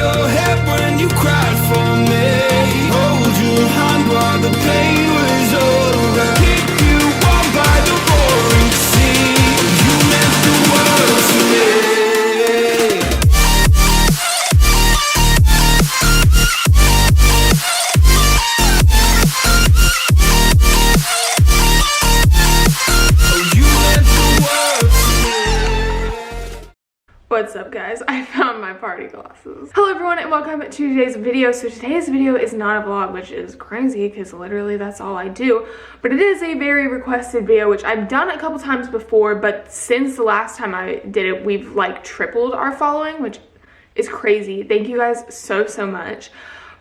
your head when you cried for me. Hold your hand while the pain was over. Keep you warm by the roaring sea. You meant the world to me. What's up, guys? I found my party glasses. Hello everyone and welcome to today's video. So today's video is not a vlog, which is crazy because literally that's all I do, but it is a very requested video, which I've done a couple times before, but since the last time I did it, we've like tripled our following, which is crazy. Thank you guys so much.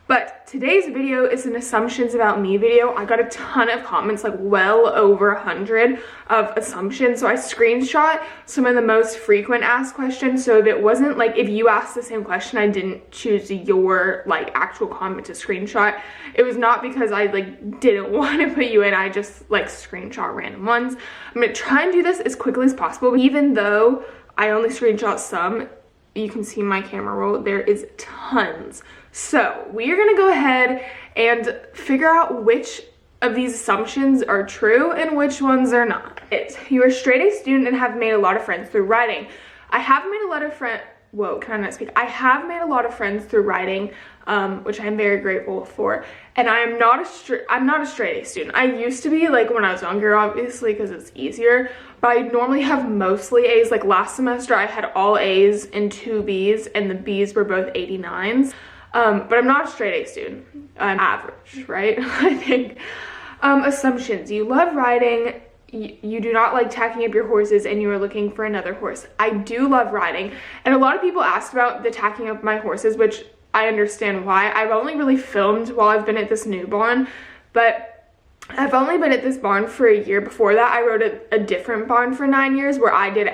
But today's video is an assumptions about me video. I got a ton of comments, like well over 100 of assumptions. So I screenshot some of the most frequent asked questions. So if it wasn't like, if you asked the same question, I didn't choose your like actual comment to screenshot. It was not because I like didn't want to put you in. I just like screenshot random ones. I'm gonna try and do this as quickly as possible. Even though I only screenshot some, you can see my camera roll, there is tons. So we are gonna go ahead and figure out which of these assumptions are true and which ones are not. You are a straight A student and have made a lot of friends through writing. I have made a lot of friends, whoa, can I not speak? I have made a lot of friends through writing, which I'm very grateful for. And I'm not a straight A student. I used to be, like when I was younger, obviously, because it's easier, but I normally have mostly A's. Like last semester I had all A's and 2 B's, and the B's were both 89s. But I'm not a straight A student. I'm average, right? I think. Assumptions. You love riding. You do not like tacking up your horses, and you are looking for another horse. I do love riding, and a lot of people asked about the tacking up my horses, which I understand why. I've only really filmed while I've been at this new barn, but I've only been at this barn for a year. Before that, I rode a different barn for 9 years where I did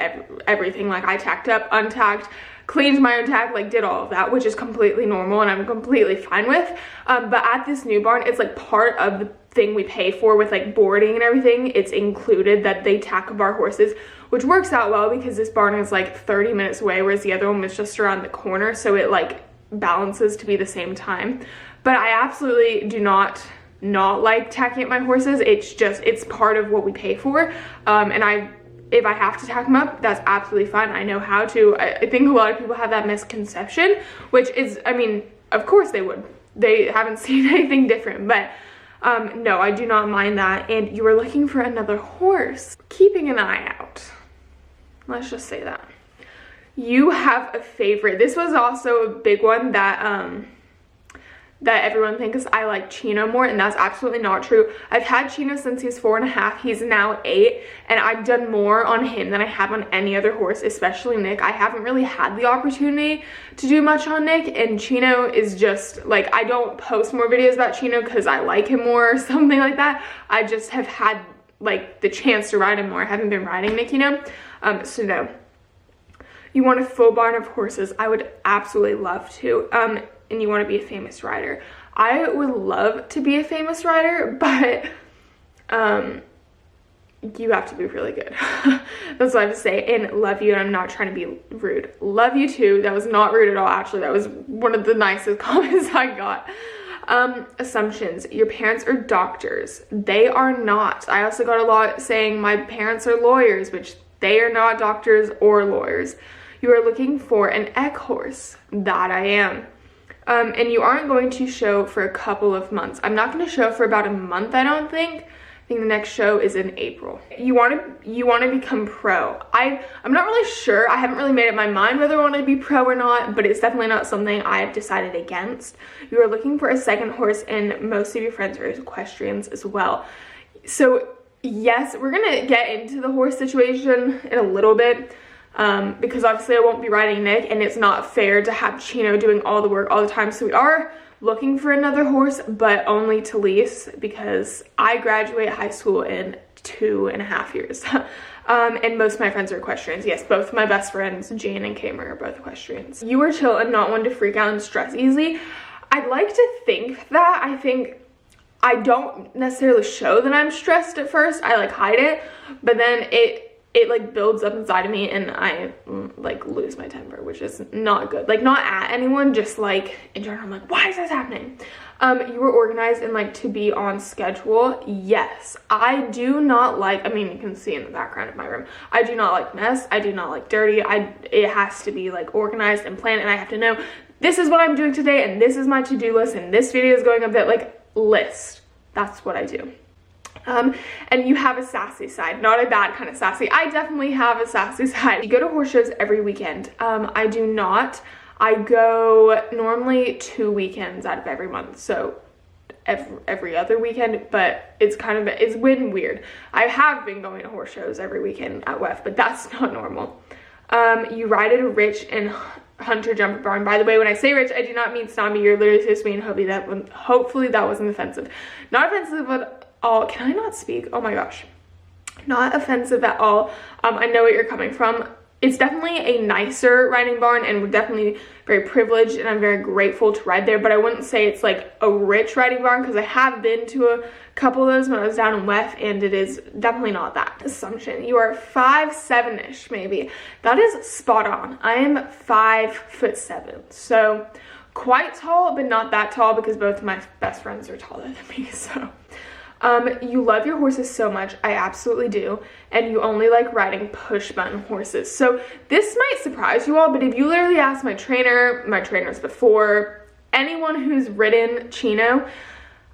everything. Like I tacked up, untacked, cleaned my own tack, like did all of that, which is completely normal and I'm completely fine with. But at this new barn, it's like part of the thing we pay for with like boarding and everything. It's included that they tack up our horses, which works out well because this barn is like 30 minutes away, whereas the other one was just around the corner. So it like balances to be the same time. But I absolutely do not like tacking up my horses. It's part of what we pay for. And if I have to tack them up, that's absolutely fine. I know how to. I think a lot of people have that misconception, which is, I mean, of course they would. They haven't seen anything different, but no, I do not mind that. And you are looking for another horse. Keeping an eye out. Let's just say that. You have a favorite. This was also a big one that everyone thinks I like Chino more, and that's absolutely not true. I've had Chino since he's 4.5. He's now 8, and I've done more on him than I have on any other horse, especially Nick. I haven't really had the opportunity to do much on Nick, and Chino is just like, I don't post more videos about Chino because I like him more or something like that. I just have had like the chance to ride him more. I haven't been riding Nick, you know. So no. You want a full barn of horses? I would absolutely love to. And you want to be a famous rider. I would love to be a famous rider, but you have to be really good. That's what I have to say. And love you, and I'm not trying to be rude. Love you too. That was not rude at all, actually. That was one of the nicest comments I got. Assumptions. Your parents are doctors. They are not. I also got a lot saying my parents are lawyers, which they are not doctors or lawyers. You are looking for an egg horse. That I am. And you aren't going to show for a couple of months. I'm not going to show for about a month, I don't think. I think the next show is in April. You want to become pro. I'm not really sure. I haven't really made up my mind whether I want to be pro or not, but it's definitely not something I've decided against. You are looking for a second horse, and most of your friends are equestrians as well. So yes, we're going to get into the horse situation in a little bit. Because obviously I won't be riding Nick, and it's not fair to have Chino doing all the work all the time. So we are looking for another horse, but only to lease, because I graduate high school in 2.5 years. And most of my friends are equestrians. Yes, both my best friends, Jane and Kamer, are both equestrians. You are chill and not one to freak out and stress easily. I'd like to think that. I think I don't necessarily show that I'm stressed at first. I like hide it, but then it like builds up inside of me and I like lose my temper, which is not good. Like not at anyone, just like in general. I'm like, why is this happening? You were organized and like to be on schedule. Yes, I do not like, I mean, you can see in the background of my room, I do not like mess. I do not like dirty. It has to be like organized and planned, and I have to know this is what I'm doing today and this is my to-do list and this video is going up there, like list. That's what I do. And you have a sassy side, not a bad kind of sassy. I definitely have a sassy side. You go to horse shows every weekend. I do not. I go normally 2 weekends out of every month, so every other weekend, but it's been weird. I have been going to horse shows every weekend at WEF, but that's not normal. You ride at a rich and hunter jumper barn. By the way, when I say rich, I do not mean snobby. You're literally supposed to mean hopefully that wasn't offensive. Not offensive at all. Can I not speak? Oh my gosh. Not offensive at all. I know what you're coming from. It's definitely a nicer riding barn, and we're definitely very privileged, and I'm very grateful to ride there, but I wouldn't say it's like a rich riding barn, because I have been to a couple of those when I was down in WEF, and it is definitely not that. Assumption, you are 5'7"-ish maybe. That is spot on. I am 5'7", so quite tall, but not that tall, because both of my best friends are taller than me, so. You love your horses so much. I absolutely do. And you only like riding push button horses. So this might surprise you all, but if you literally ask my trainers before, anyone who's ridden Chino,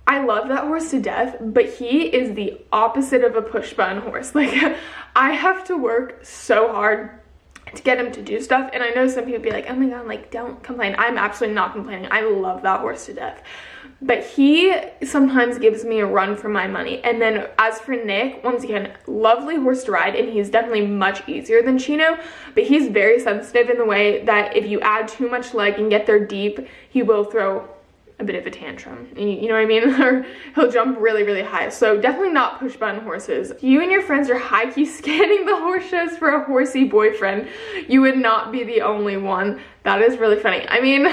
I love that horse to death, but he is the opposite of a push button horse. Like, I have to work so hard to get him to do stuff, and I know some people be like, oh my god, like, don't complain. I'm absolutely not complaining. I love that horse to death. But he sometimes gives me a run for my money. And then as for Nick, once again, lovely horse to ride, and he's definitely much easier than Chino, but he's very sensitive in the way that if you add too much leg and get there deep, he will throw a bit of a tantrum. You know what I mean? Or he'll jump really, really high. So definitely not push button horses. If you and your friends are high-key scanning the horse shows for a horsey boyfriend, you would not be the only one. That is really funny. I mean,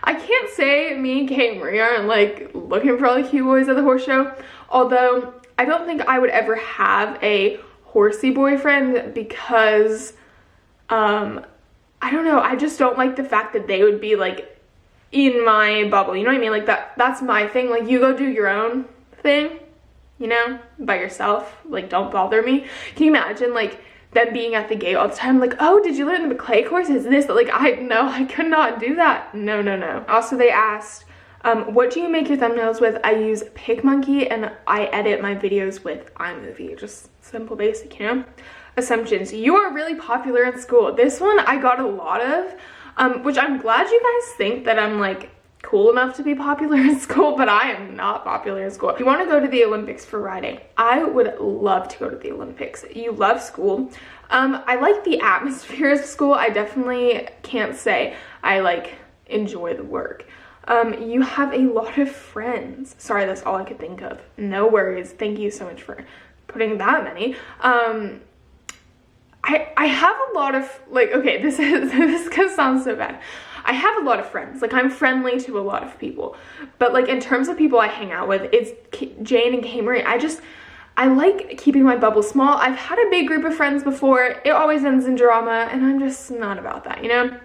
I can't say me and Kate Marie aren't like looking for all the cute boys at the horse show, although I don't think I would ever have a horsey boyfriend because I don't know, I just don't like the fact that they would be like in my bubble, you know what I mean? Like that's my thing. Like, you go do your own thing, you know, by yourself, like, don't bother me. Can you imagine like them being at the gate all the time, like, oh, did you learn the clay course? Is this like, I could not do that. No. Also, they asked, what do you make your thumbnails with? I use PicMonkey, and I edit my videos with iMovie. Just simple, basic, you know. Assumptions, you are really popular in school. This one I got a lot of, which I'm glad you guys think that I'm like cool enough to be popular in school, but I am not popular in school. If you want to go to the Olympics for riding, I would love to go to the Olympics. You love school. I like the atmosphere of school. I definitely can't say I like enjoy the work. You have a lot of friends. Sorry, that's all I could think of. No worries. Thank you so much for putting that many. I have a lot of, like, okay, this could sound so bad. I have a lot of friends. Like, I'm friendly to a lot of people. But, like, in terms of people I hang out with, it's Jane and Kate Marie. I like keeping my bubble small. I've had a big group of friends before. It always ends in drama, and I'm just not about that, you know?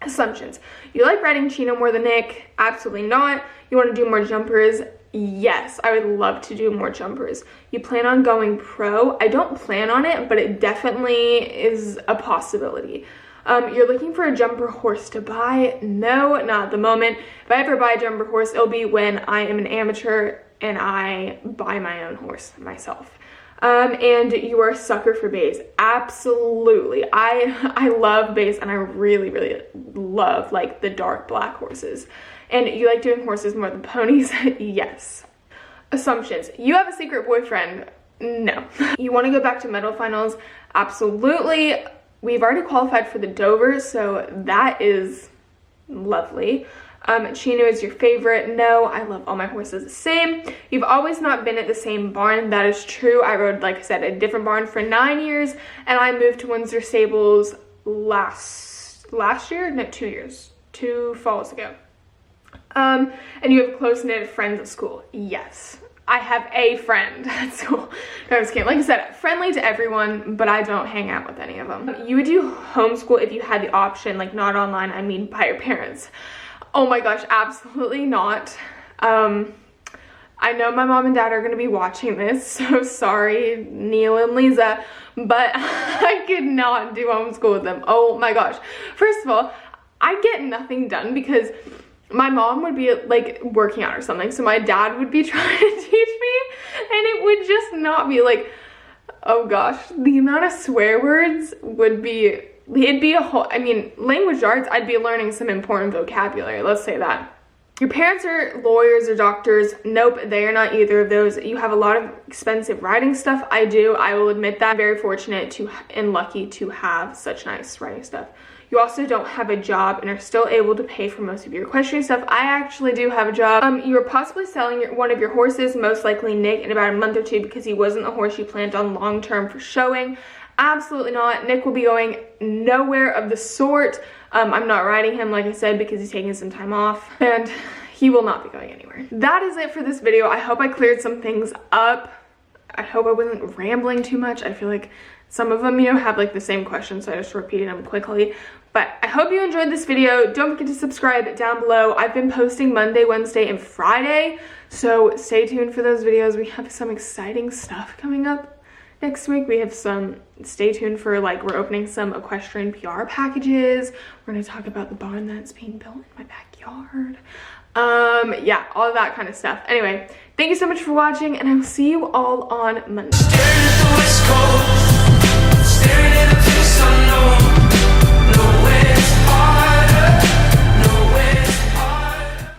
Assumptions. You like riding Chino more than Nick? Absolutely not. You want to do more jumpers? Yes, I would love to do more jumpers. You plan on going pro? I don't plan on it, but it definitely is a possibility. You're looking for a jumper horse to buy? No, not at the moment. If I ever buy a jumper horse, it'll be when I am an amateur and I buy my own horse myself. And you are a sucker for bays. Absolutely. I love bays, and I really, really love like the dark black horses. And you like doing horses more than ponies? Yes. Assumptions. You have a secret boyfriend? No. You want to go back to medal finals? Absolutely. We've already qualified for the Dover, so that is lovely. Chino is your favorite? No, I love all my horses the same. You've always not been at the same barn. That is true. I rode, like I said, a different barn for 9 years, and I moved to Windsor Stables last year? No, 2 years. 2 falls ago. And you have close-knit friends at school? Yes. I have a friend at school. No, I'm just kidding. Like I said, friendly to everyone, but I don't hang out with any of them. You would do homeschool if you had the option, like not online, I mean by your parents. Oh my gosh, absolutely not. I know my mom and dad are gonna be watching this, so sorry, Neil and Lisa, but I could not do homeschool with them. Oh my gosh. First of all, I get nothing done because my mom would be like working out or something, so my dad would be trying to teach me, and it would just not be like, oh gosh, the amount of swear words would be, it'd be a whole, I mean, language arts, I'd be learning some important vocabulary, let's say that. Your parents are lawyers or doctors. Nope, they are not either of those. You have a lot of expensive writing stuff. I do, I will admit that. I'm very fortunate to and lucky to have such nice writing stuff. You also don't have a job and are still able to pay for most of your equestrian stuff. I actually do have a job. You are possibly selling one of your horses, most likely Nick, in about a month or two because he wasn't the horse you planned on long-term for showing. Absolutely not. Nick will be going nowhere of the sort. I'm not riding him, like I said, because he's taking some time off, and he will not be going anywhere. That is it for this video. I hope I cleared some things up. I hope I wasn't rambling too much. I feel like some of them, you know, have like the same questions, so I just repeated them quickly. But I hope you enjoyed this video. Don't forget to subscribe down below. I've been posting Monday, Wednesday, and Friday, so stay tuned for those videos. We have some exciting stuff coming up. Next week we have stay tuned for, like, we're opening some equestrian PR packages. We're gonna talk about the barn that's being built in my backyard. Yeah, all of that kind of stuff. Anyway, thank you so much for watching, and I will see you all on Monday. Staring at the west coast, staring at a place unknown.